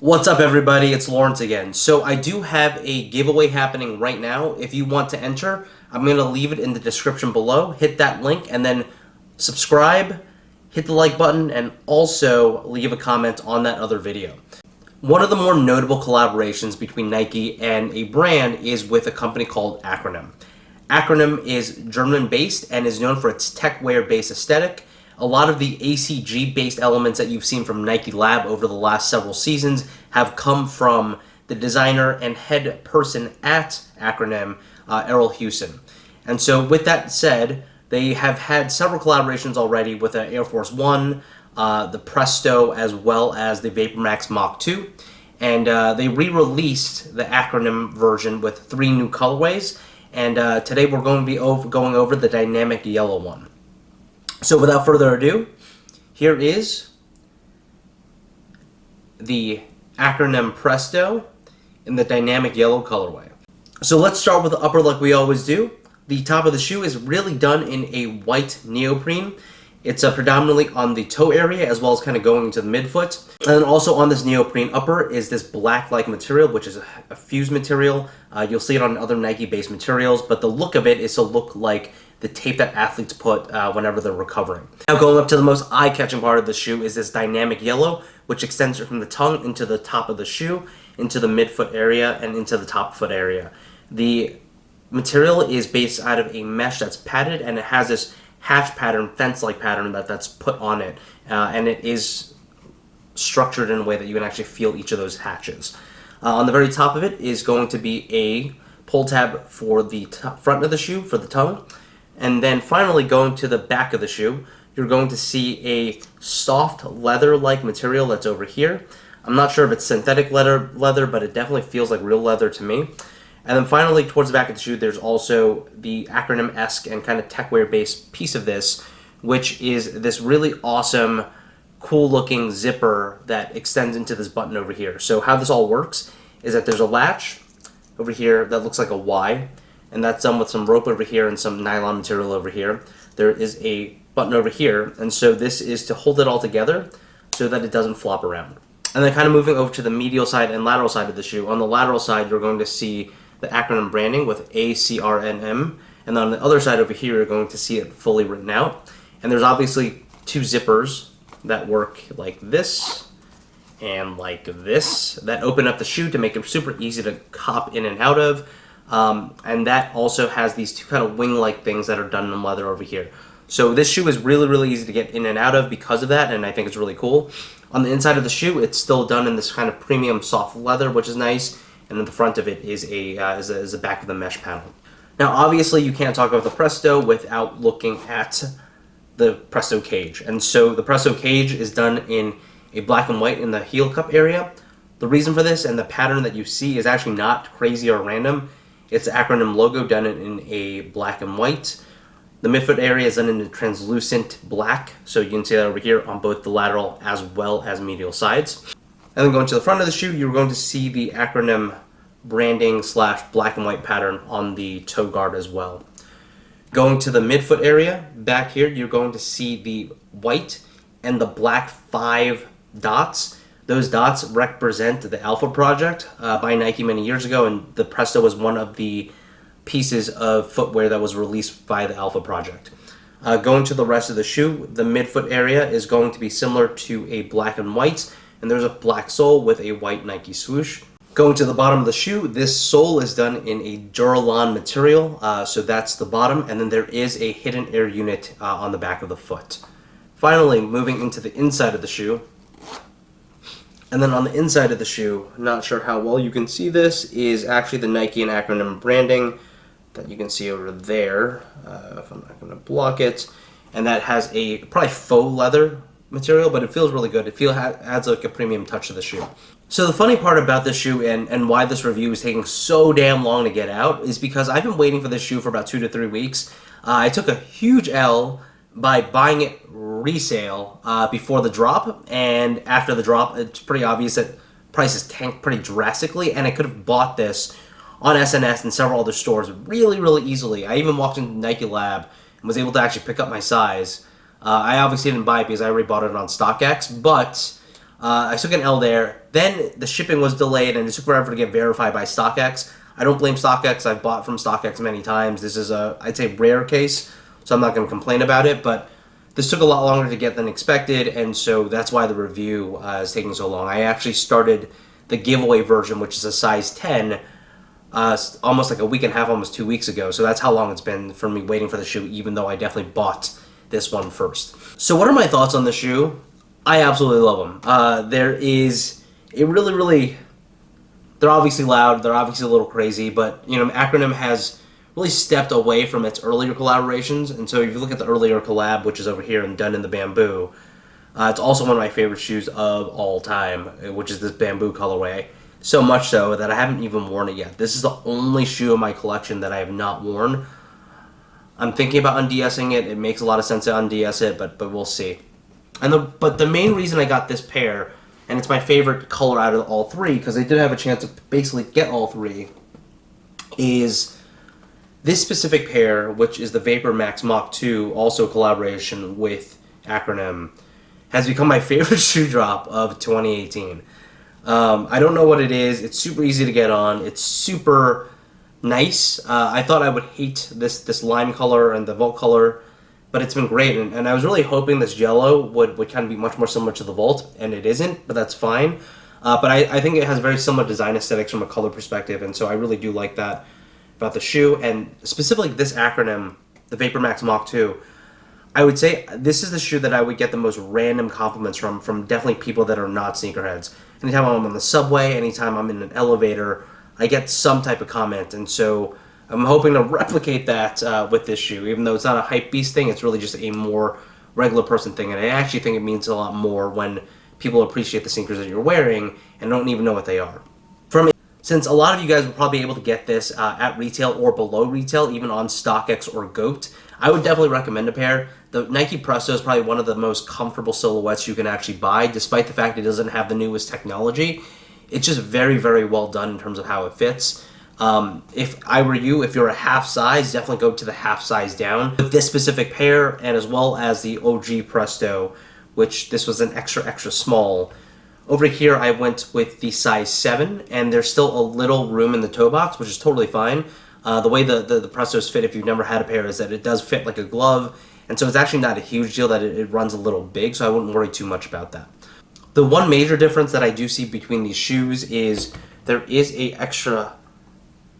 What's up, everybody? It's Lawrence again. So I do have a giveaway happening right now. If you want to enter, I'm going to leave it in the description below. Hit that link and then subscribe, hit the like button, and also leave a comment on that other video. One of the more notable collaborations between Nike and a brand is with a company called Acronym. Acronym is German-based and is known for its tech wear-based aesthetic. A lot of the ACG-based elements that you've seen from Nike Lab over the last several seasons have come from the designer and head person at Acronym, Errolson Hugh. And so with that said, they have had several collaborations already with the Air Force One, the Presto, as well as the VaporMax Moc 2. And they re-released the Acronym version with 3 new colorways. And today we're going to be going over the dynamic yellow one. So without further ado, here is the Acronym Presto in the dynamic yellow colorway. So let's start with the upper like we always do. The top of the shoe is really done in a white neoprene. It's predominantly on the toe area as well as kind of going into the midfoot. And then also on this neoprene upper is this black-like material, which is a fused material. You'll see it on other Nike-based materials, but the look of it is to look like the tape that athletes put whenever they're recovering. Now going up to the most eye-catching part of the shoe is this dynamic yellow, which extends from the tongue into the top of the shoe, into the midfoot area, and into the top foot area. The material is based out of a mesh that's padded, and it has this hatch pattern, fence-like pattern that's put on it, and it is structured in a way that you can actually feel each of those hatches. On the very top of it is going to be a pull tab for the front of the shoe, for the tongue. And then finally going to the back of the shoe, you're going to see a soft leather-like material that's over here. I'm not sure if it's synthetic leather, but it definitely feels like real leather to me. And then finally, towards the back of the shoe, there's also the Acronym-esque and kind of techwear-based piece of this, which is this really awesome, cool-looking zipper that extends into this button over here. So how this all works is that there's a latch over here that looks like a Y, and that's done with some rope over here and some nylon material over here. There is a button over here, and so this is to hold it all together so that it doesn't flop around. And then kind of moving over to the medial side and lateral side of the shoe. On the lateral side, you're going to see the Acronym branding with ACRNM, and then on the other side over here, you're going to see it fully written out. And there's obviously 2 zippers that work like this and like this that open up the shoe to make it super easy to hop in and out of. And that also has these 2 kind of wing-like things that are done in leather over here. So this shoe is really, really easy to get in and out of because of that, and I think it's really cool. On the inside of the shoe, it's still done in this kind of premium soft leather, which is nice, and in the front of it is a back of the mesh panel. Now, obviously, you can't talk about the Presto without looking at the Presto cage, and so the Presto cage is done in a black and white in the heel cup area. The reason for this and the pattern that you see is actually not crazy or random. It's the Acronym logo done in a black and white. The midfoot area is done in a translucent black, so you can see that over here on both the lateral as well as medial sides. And then going to the front of the shoe, you're going to see the Acronym branding / black and white pattern on the toe guard as well. Going to the midfoot area, back here, you're going to see the white and the black 5 dots. Those dots represent the Alpha project by Nike many years ago, and the Presto was one of the pieces of footwear that was released by the Alpha project. Going to the rest of the shoe, the midfoot area is going to be similar to a black and white, and there's a black sole with a white Nike swoosh. Going to the bottom of the shoe, this sole is done in a Duralon material, so that's the bottom, and then there is a hidden air unit on the back of the foot. Finally, moving into the inside of the shoe, and then on the inside of the shoe, not sure how well you can see this, is actually the Nike and Acronym branding that you can see over there, if I'm not going to block it. And that has a probably faux leather material, but it feels really good. It adds like a premium touch to the shoe. So the funny part about this shoe and why this review is taking so damn long to get out is because I've been waiting for this shoe for about 2 to 3 weeks. I took a huge L by buying it resale before the drop, and after the drop it's pretty obvious that prices tanked pretty drastically, and I could have bought this on SNS and several other stores really easily. I even walked into Nike Lab and was able to actually pick up my size. I obviously didn't buy it because I already bought it on StockX, but I took an L there. Then the shipping was delayed, and it took forever to get verified by StockX. I don't blame StockX. I've bought from StockX many times. This is a, I'd say, rare case, so I'm not going to complain about it, but this took a lot longer to get than expected, and so that's why the review is taking so long. I actually started the giveaway version, which is a size 10, almost like a week and a half, almost 2 weeks ago. So that's how long it's been for me waiting for the shoe, even though I definitely bought this one first. So what are my thoughts on the shoe? I absolutely love them. They're obviously loud, they're obviously a little crazy, but you know, Acronym has really stepped away from its earlier collaborations, and so if you look at the earlier collab, which is over here and done in the bamboo, it's also one of my favorite shoes of all time, which is this bamboo colorway. So much so that I haven't even worn it yet. This is the only shoe in my collection that I have not worn. I'm thinking about undsing it. It makes a lot of sense to unds it, but we'll see. But the main reason I got this pair, and it's my favorite color out of all three, because I did have a chance to basically get all three, is this specific pair, which is the VaporMax Moc 2, also a collaboration with Acronym, has become my favorite shoe drop of 2018. I don't know what it is. It's super easy to get on. It's super nice. I thought I would hate this lime color and the Vault color, but it's been great. And I was really hoping this yellow would kind of be much more similar to the Vault, and it isn't, but that's fine. But I think it has very similar design aesthetics from a color perspective, and so I really do like that about the shoe. And specifically this Acronym, the VaporMax Moc 2, I would say this is the shoe that I would get the most random compliments from definitely people that are not sneakerheads. Anytime I'm on the subway, anytime I'm in an elevator, I get some type of comment, and so I'm hoping to replicate that with this shoe. Even though it's not a hype beast thing, it's really just a more regular person thing, and I actually think it means a lot more when people appreciate the sneakers that you're wearing and don't even know what they are. Since a lot of you guys will probably be able to get this at retail or below retail, even on StockX or GOAT, I would definitely recommend a pair. The Nike Presto is probably one of the most comfortable silhouettes you can actually buy, despite the fact it doesn't have the newest technology. It's just very, very well done in terms of how it fits. If I were you, if you're a half size, definitely go to the half size down. With this specific pair, and as well as the OG Presto, which this was an extra, extra small. Over here, I went with the size 7, and there's still a little room in the toe box, which is totally fine. The way the Prestos fit, if you've never had a pair, is that it does fit like a glove, and so it's actually not a huge deal that it runs a little big, so I wouldn't worry too much about that. The one major difference that I do see between these shoes is there is a extra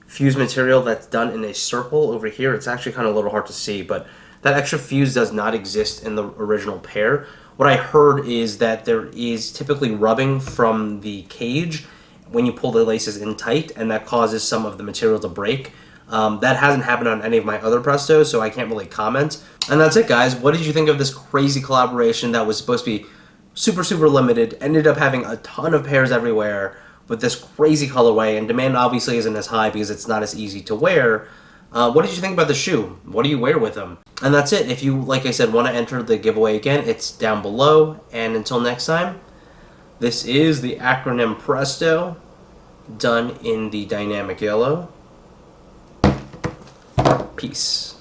fuse material that's done in a circle over here. It's actually kind of a little hard to see, but that extra fuse does not exist in the original pair. What I heard is that there is typically rubbing from the cage when you pull the laces in tight, and that causes some of the material to break. That hasn't happened on any of my other Prestos, so I can't really comment. And that's it, guys. What did you think of this crazy collaboration that was supposed to be super, super limited, ended up having a ton of pairs everywhere with this crazy colorway, and demand obviously isn't as high because it's not as easy to wear. What did you think about the shoe? What do you wear with them? And that's it. If you, like I said, want to enter the giveaway again, it's down below. And until next time, this is the Acronym Presto, done in the dynamic yellow. Peace.